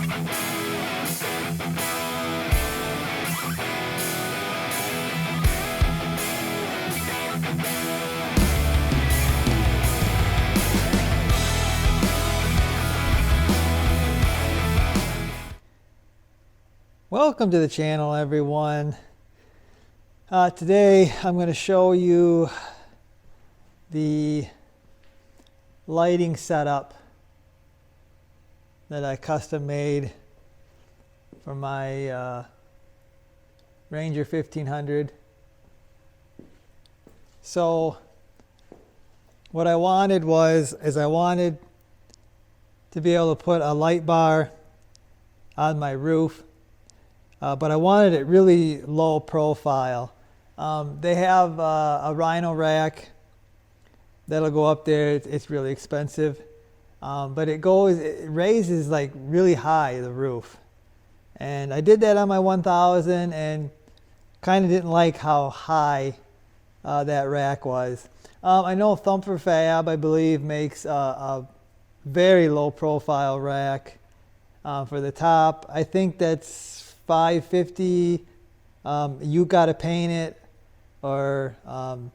Welcome to the channel, everyone. Today I'm going to show you the lighting setup that I custom made for my Ranger 1500. So what I wanted is I wanted to be able to put a light bar on my roof. But I wanted it really low profile. They have a Rhino rack that'll go up there. It's really expensive, but it raises like really high the roof. And I did that on my 1000 and kind of didn't like how high that rack was. I know Thumper Fab, I believe, makes a very low profile rack for the top. I think that's $550. You got to paint it, or $600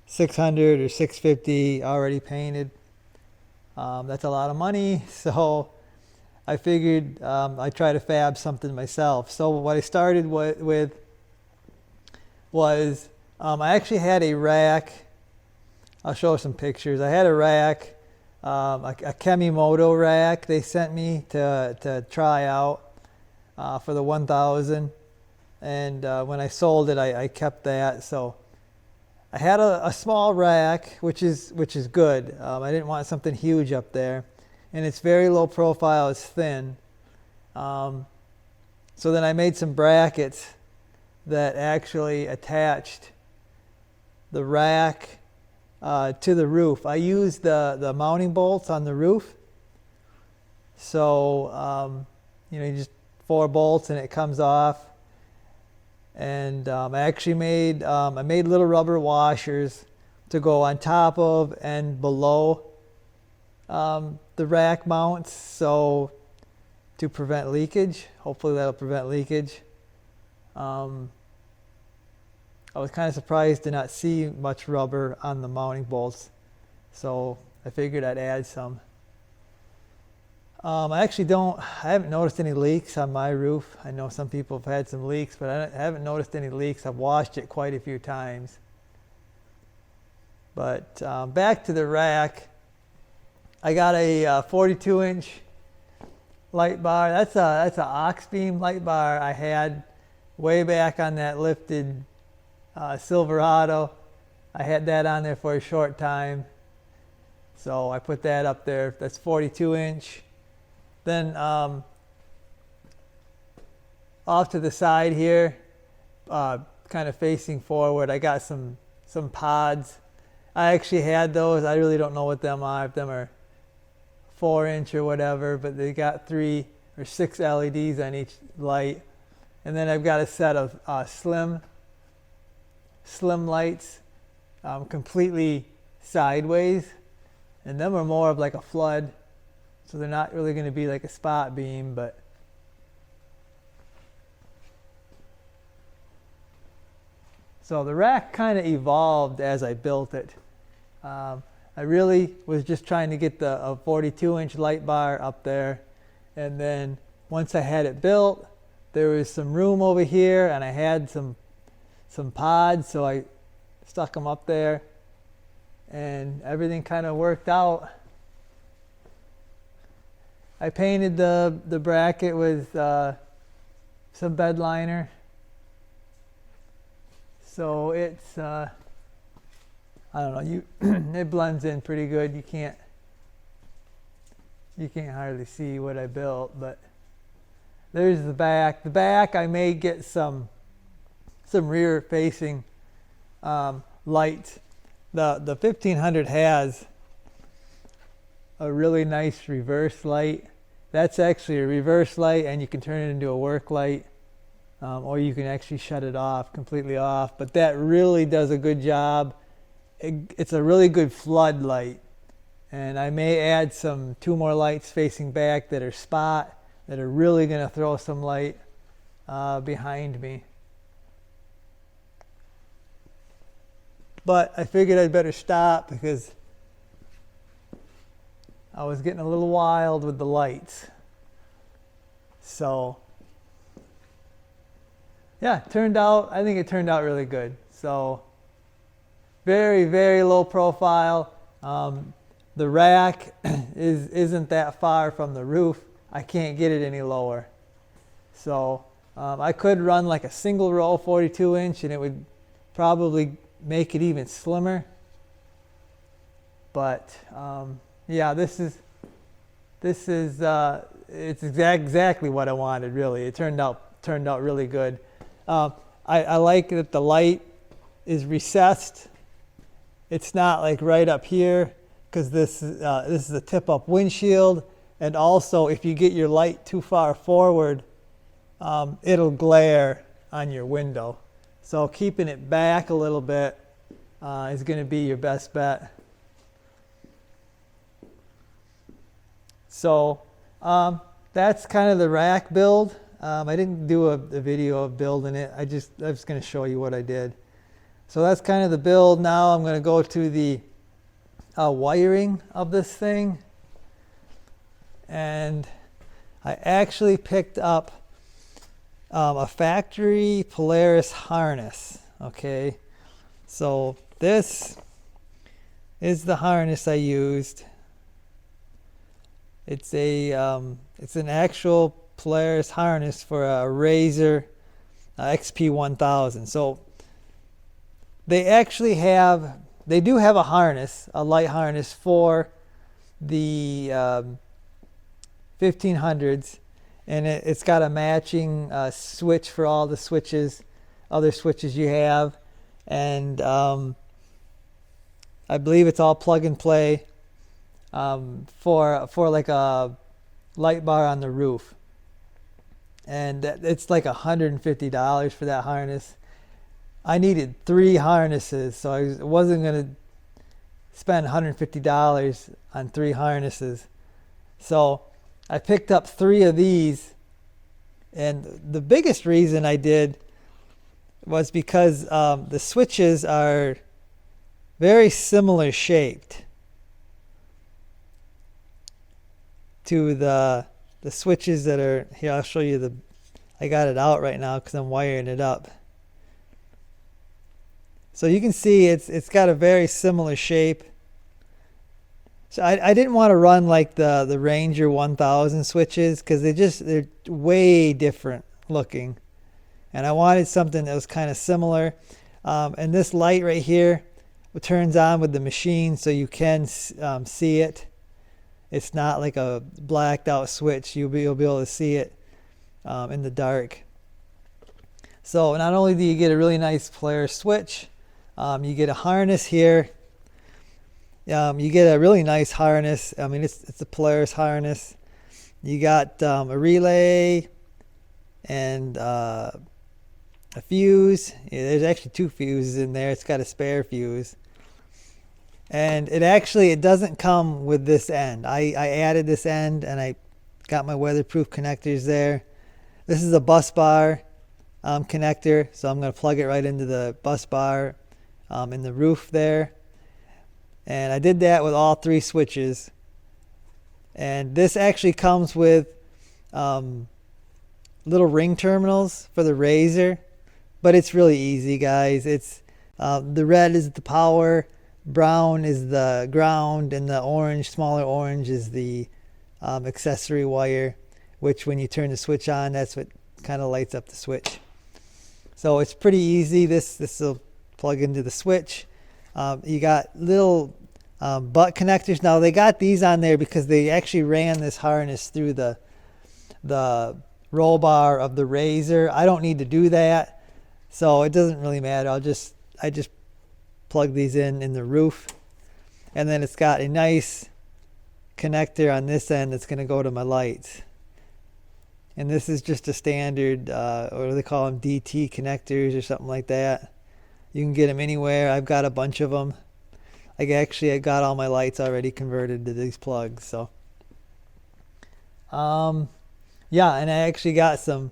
or $650 already painted. That's a lot of money, so I figured I'd try to fab something myself. So what I started with was I actually had a rack. I'll show some pictures. I had a rack, a Kemimoto rack they sent me to try out for the 1000, and when I sold it, I kept that. So I had a small rack, which is good. I didn't want something huge up there, and it's very low profile. It's thin. So then I made some brackets that actually attached the rack to the roof. I used the mounting bolts on the roof. So you just 4 bolts and it comes off. And I actually made little rubber washers to go on top of and below the rack mounts, so to prevent leakage. Hopefully that'll prevent leakage. I was kind of surprised to not see much rubber on the mounting bolts, so I figured I'd add some. I haven't noticed any leaks on my roof. I know some people have had some leaks, but I haven't noticed any leaks. I've washed it quite a few times. But back to the rack, I got a 42-inch light bar. That's an ox beam light bar I had way back on that lifted Silverado. I had that on there for a short time, so I put that up there. That's 42-inch. Then off to the side here, kind of facing forward, I got some pods. I actually had those. I really don't know what them are. If them are 4-inch or whatever, but they got 3 or 6 LEDs on each light. And then I've got a set of slim lights, completely sideways, and them are more of like a flood. So they're not really going to be like a spot beam, but so the rack kind of evolved as I built it. I really was just trying to get a 42-inch light bar up there, and then once I had it built, there was some room over here, and I had some pods, so I stuck them up there, and everything kind of worked out. I painted the bracket with some bed liner, so it's I don't know, it blends in pretty good. You can't hardly see what I built, but there's the back. The back, I may get some rear facing lights. The 1500 has a really nice reverse light. That's actually a reverse light, and you can turn it into a work light, or you can actually shut it off, completely off. But that really does a good job. It's a really good flood light, and I may add 2 more lights facing back that are spot that are really going to throw some light behind me. But I figured I'd better stop because I was getting a little wild with the lights. So yeah, I think it turned out really good. So very, very low profile. The rack isn't that far from the roof. I can't get it any lower. So I could run like a single row 42 inch and it would probably make it even slimmer. But yeah, this is it's exactly what I wanted, really. It turned out really good. I like that the light is recessed. It's not like right up here, because this is a tip-up windshield, and also if you get your light too far forward, it'll glare on your window. So keeping it back a little bit is going to be your best bet. So that's kind of the rack build. I didn't do a video of building it. I was going to show you what I did. So that's kind of the build. Now I'm going to go to the wiring of this thing. And I actually picked up a factory Polaris harness. Okay, so this is the harness I used. It's an actual Polaris harness for a Razor XP1000. So they do have a harness, a light harness for the 1500s, and it's got a matching switch for all the other switches you have, and I believe it's all plug and play for like a light bar on the roof. And it's like $150 for that harness. I needed 3 harnesses, so I wasn't going to spend $150 on 3 harnesses. So I picked up 3 of these, and the biggest reason I did was because the switches are very similar shaped to the switches that are here. I'll show you I got it out right now because I'm wiring it up. So you can see it's got a very similar shape. So I didn't want to run like the Ranger 1000 switches because they're way different looking, and I wanted something that was kind of similar. And this light right here turns on with the machine, so you can see it. It's not like a blacked out switch. You'll be able to see it in the dark. So not only do you get a really nice Polaris switch, you get a harness here. You get a really nice harness. I mean, it's a Polaris harness. You got a relay and a fuse. Yeah, there's actually 2 fuses in there. It's got a spare fuse. And it doesn't come with this end. I added this end, and I got my weatherproof connectors there. This is a bus bar connector, so I'm going to plug it right into the bus bar in the roof there. And I did that with all 3 switches. And this actually comes with little ring terminals for the Razor, but it's really easy, guys. It's the red is the power, brown is the ground, and the orange, smaller orange, is the accessory wire, which when you turn the switch on, that's what kind of lights up the switch. So it's pretty easy. This will plug into the switch. You got little butt connectors. Now they got these on there because they actually ran this harness through the roll bar of the Razor. I don't need to do that, so it doesn't really matter. I just plug these in the roof, and then it's got a nice connector on this end that's going to go to my lights. And this is just a standard, what do they call them, DT connectors or something like that. You can get them anywhere. I've got a bunch of them. I got all my lights already converted to these plugs. So yeah, yeah, and I actually got some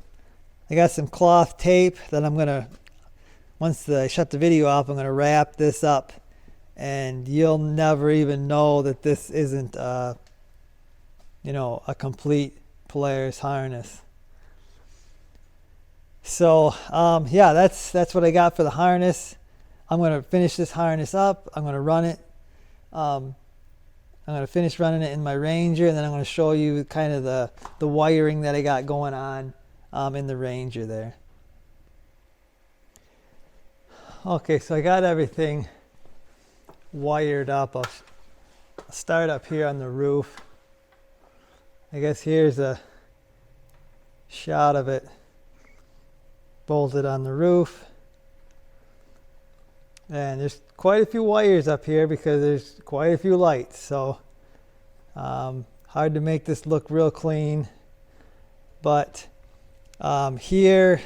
cloth tape that I'm gonna, once I shut the video off, I'm gonna wrap this up, and you'll never even know that this isn't you know, a complete Polaris harness. So yeah, that's what I got for the harness. I'm gonna finish this harness up. I'm gonna run it. I'm gonna finish running it in my Ranger, and then I'm gonna show you kind of the wiring that I got going on in the Ranger there. Okay, so I got everything wired up. I'll start up here on the roof. I guess here's a shot of it bolted on the roof. And there's quite a few wires up here because there's quite a few lights. So hard to make this look real clean. But here,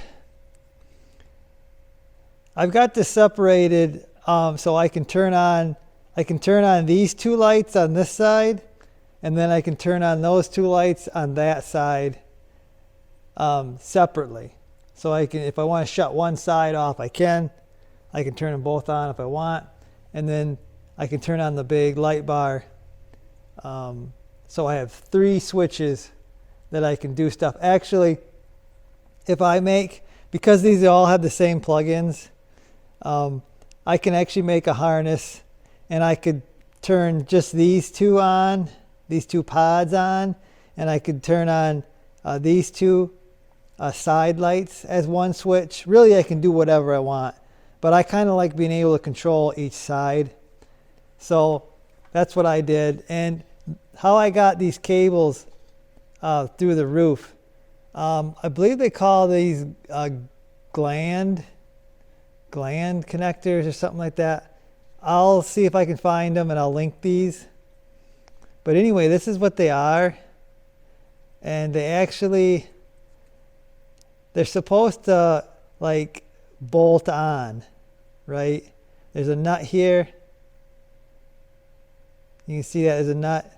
I've got this separated so I can turn on these two lights on this side, and then I can turn on those two lights on that side separately. So I can, if I want to shut one side off, I can turn them both on if I want, and then I can turn on the big light bar. So I have 3 switches that I can do stuff. Actually, if I make, because these all have the same plugins, I can actually make a harness, and I could turn just these two on, these 2 pods on, and I could turn on these 2 side lights as one switch. Really, I can do whatever I want, but I kind of like being able to control each side. So that's what I did. And how I got these cables through the roof, I believe they call these gland connectors or something like that. I'll see if I can find them, and I'll link these. But anyway, this is what they are, and they're supposed to like bolt on, right? There's a nut here. You can see that there's a nut.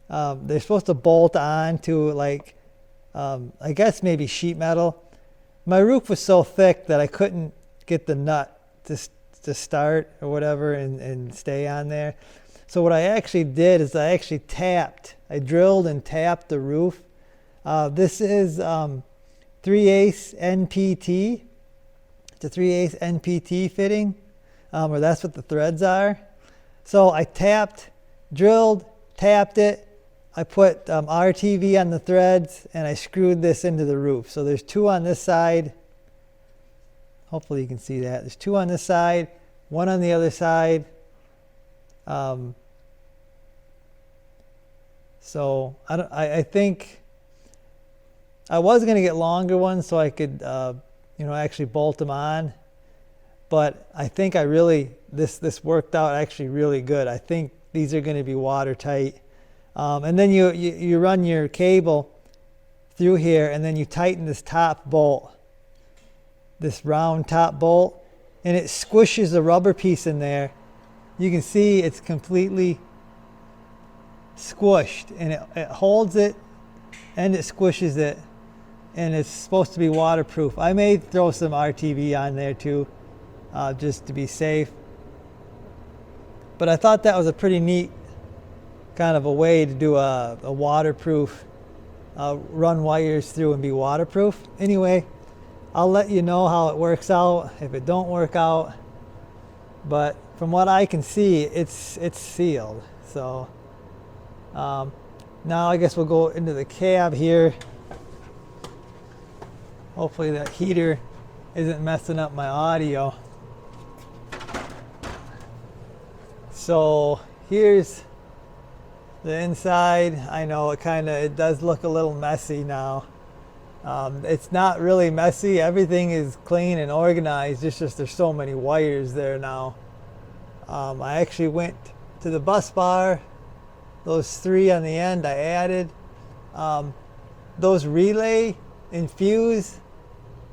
They're supposed to bolt on to like, I guess maybe sheet metal. My roof was so thick that I couldn't get the nut to start or whatever and stay on there. So what I actually did is I drilled and tapped the roof. This is 3/8 NPT. It's a 3/8 NPT fitting, or that's what the threads are. So I drilled, tapped it. I put RTV on the threads, and I screwed this into the roof. So there's 2 on this side. Hopefully you can see that. There's 2 on this side, 1 on the other side. So I think I was going to get longer ones so I could actually bolt them on, but I think this worked out actually really good. I think these are going to be watertight. And then you run your cable through here, and then you tighten this top bolt, this round top bolt, and it squishes the rubber piece in there. You can see it's completely squished, and it holds it and it squishes it, and it's supposed to be waterproof. I may throw some RTV on there too, just to be safe. But I thought that was a pretty neat kind of a way to do a waterproof, run wires through and be waterproof. Anyway, I'll let you know how it works out if it don't work out. But from what I can see, it's sealed. So now I guess we'll go into the cab here. Hopefully that heater isn't messing up my audio. So here's the inside. I know it does look a little messy now. It's not really messy. Everything is clean and organized. It's just there's so many wires there now. I actually went to the bus bar. Those 3 on the end I added. Those relay and fuse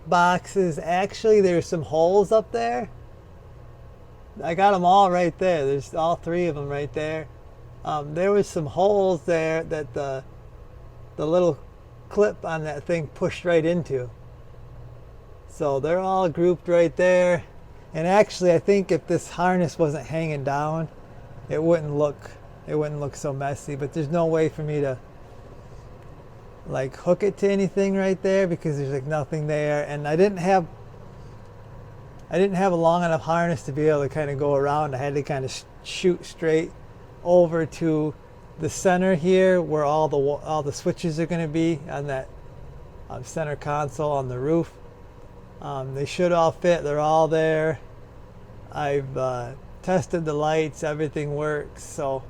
boxes, actually there's some holes up there. I got them all right there. There's all 3 of them right there. There was some holes there that the little clip on that thing pushed right into. So they're all grouped right there. And actually, I think if this harness wasn't hanging down, it wouldn't look so messy. But there's no way for me to like hook it to anything right there because there's like nothing there, and I didn't have a long enough harness to be able to kind of go around. I had to kind of shoot straight over to the center here where all the switches are going to be on that center console on the roof. They should all fit. They're all there. I've tested the lights. Everything works. So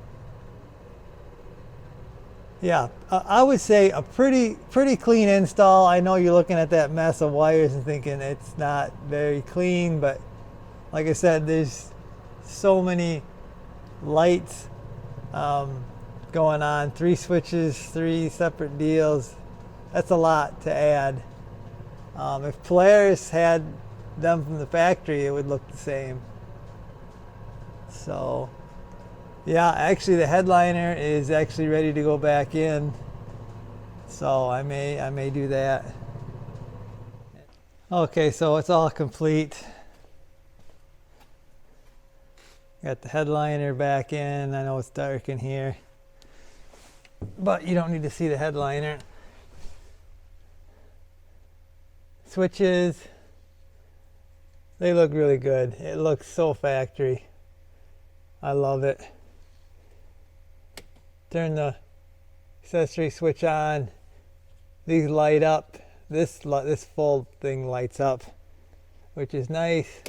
yeah, I would say a pretty clean install. I know you're looking at that mess of wires and thinking it's not very clean, but like I said, there's so many lights going on. 3 switches, 3 separate deals. That's a lot to add. If Polaris had them from the factory, it would look the same. So yeah, actually the headliner is actually ready to go back in. So I may do that. Okay, so it's all complete. Got the headliner back in. I know it's dark in here, but you don't need to see the headliner. Switches, they look really good. It looks so factory. I love it. Turn the accessory switch on. These light up. This full thing lights up, which is nice.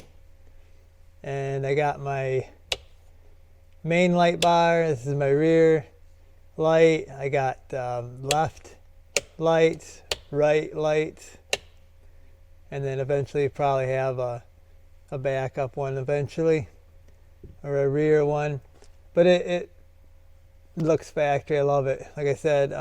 And I got my main light bar. This is my rear light. I got left lights, right lights, and then eventually probably have a backup one eventually, or a rear one. But it looks factory. I love it. Like I said,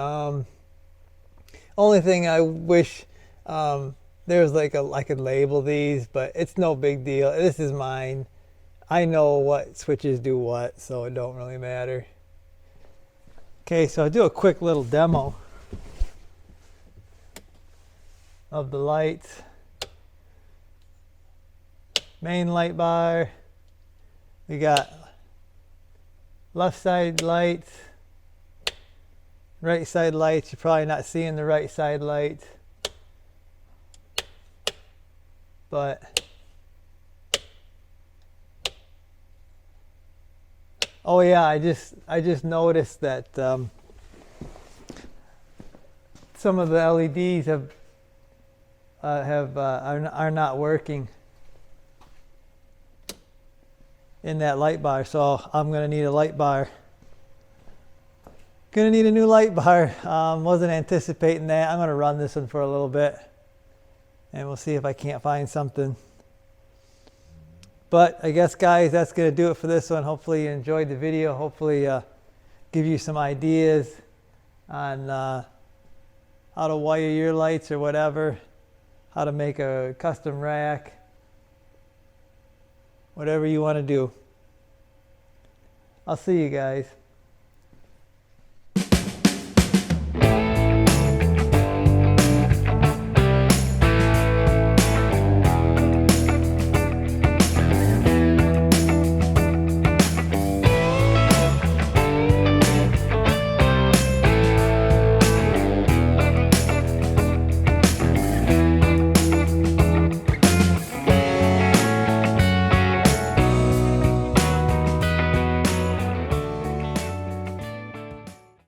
only thing I wish there was like I could label these, but it's no big deal. This is mine. I know what switches do what, so it don't really matter. Okay, so I'll do a quick little demo of the lights. Main light bar. We got left side lights, right side lights. You're probably not seeing the right side lights, but oh yeah, I just noticed that some of the LEDs are not working in that light bar, so I'm gonna need a light bar. Gonna need a new light bar. Wasn't anticipating that. I'm gonna run this one for a little bit, and we'll see if I can't find something. But I guess, guys, that's gonna do it for this one. Hopefully you enjoyed the video. Hopefully give you some ideas on how to wire your lights or whatever, how to make a custom rack. Whatever you want to do. I'll see you guys.